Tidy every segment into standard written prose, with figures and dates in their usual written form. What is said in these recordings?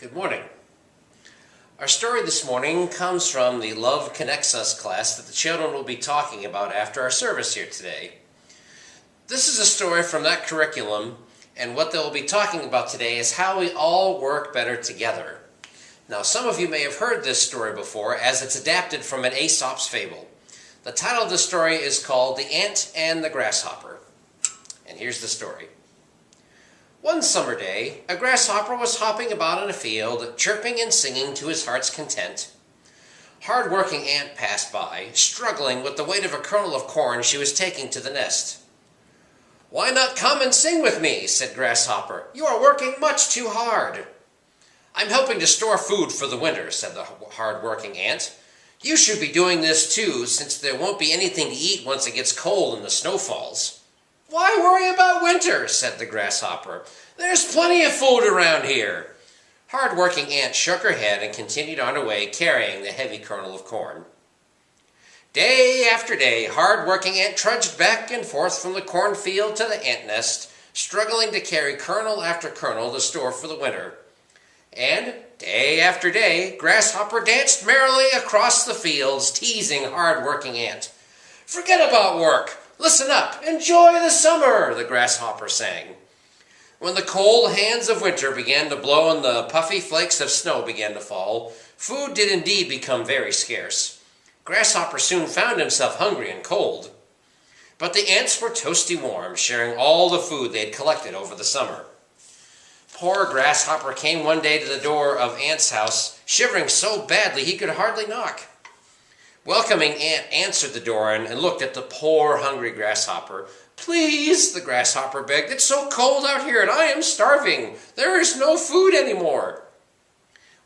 Good morning. Our story this morning comes from the Love Connects Us class that the children will be talking about after our service here today. This is a story from that curriculum, and what they'll be talking about today is how we all work better together. Now, some of you may have heard this story before, as it's adapted from an Aesop's fable. The title of the story is called The Ant and the Grasshopper. And here's the story. One summer day, a grasshopper was hopping about in a field, chirping and singing to his heart's content. Hard-working ant passed by, struggling with the weight of a kernel of corn she was taking to the nest. "Why not come and sing with me?" said Grasshopper. "You are working much too hard." "I'm helping to store food for the winter," said the hard-working ant. "You should be doing this too, since there won't be anything to eat once it gets cold and the snow falls." "Why worry about winter?" said the grasshopper. "There's plenty of food around here." Hard-working ant shook her head and continued on her way, carrying the heavy kernel of corn. Day after day, hard-working ant trudged back and forth from the cornfield to the ant nest, struggling to carry kernel after kernel to store for the winter. And day after day, Grasshopper danced merrily across the fields, teasing hard-working ant. "Forget about work. Listen up. Enjoy the summer," the grasshopper sang. When the cold hands of winter began to blow and the puffy flakes of snow began to fall, food did indeed become very scarce. Grasshopper soon found himself hungry and cold. But the ants were toasty warm, sharing all the food they had collected over the summer. Poor Grasshopper came one day to the door of Ant's house, shivering so badly he could hardly knock. Welcoming Ant answered the door and looked at the poor, hungry Grasshopper. "Please," the Grasshopper begged, "it's so cold out here and I am starving. There is no food anymore."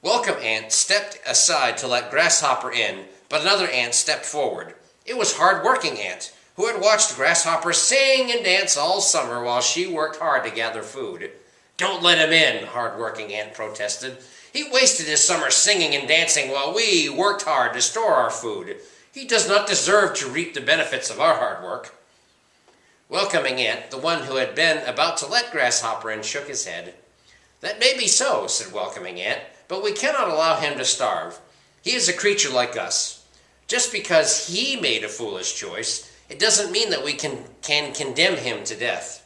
Welcome Ant stepped aside to let Grasshopper in, but another ant stepped forward. It was Hard-working Ant, who had watched Grasshopper sing and dance all summer while she worked hard to gather food. "Don't let him in," Hard-working Ant protested. "He wasted his summer singing and dancing while we worked hard to store our food. He does not deserve to reap the benefits of our hard work." Welcoming Ant, the one who had been about to let Grasshopper in, shook his head. "That may be so," said Welcoming Ant, "but we cannot allow him to starve. He is a creature like us. Just because he made a foolish choice, it doesn't mean that we can condemn him to death."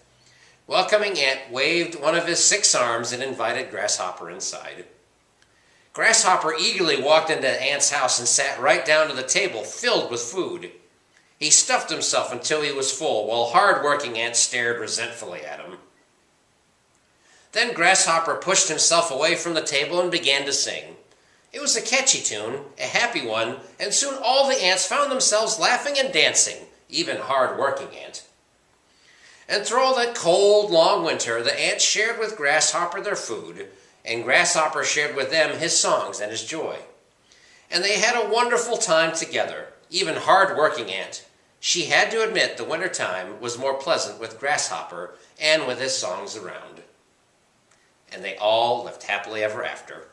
Welcoming Ant waved one of his 6 arms and invited Grasshopper inside. Grasshopper eagerly walked into Ant's house and sat right down to the table filled with food. He stuffed himself until he was full, while Hard-working Ant stared resentfully at him. Then Grasshopper pushed himself away from the table and began to sing. It was a catchy tune, a happy one, and soon all the ants found themselves laughing and dancing, even Hard-working Ant. And through all that cold, long winter, the ants shared with Grasshopper their food, and Grasshopper shared with them his songs and his joy. And they had a wonderful time together, even Hard-working Ant. She had to admit the winter time was more pleasant with Grasshopper and with his songs around. And they all lived happily ever after.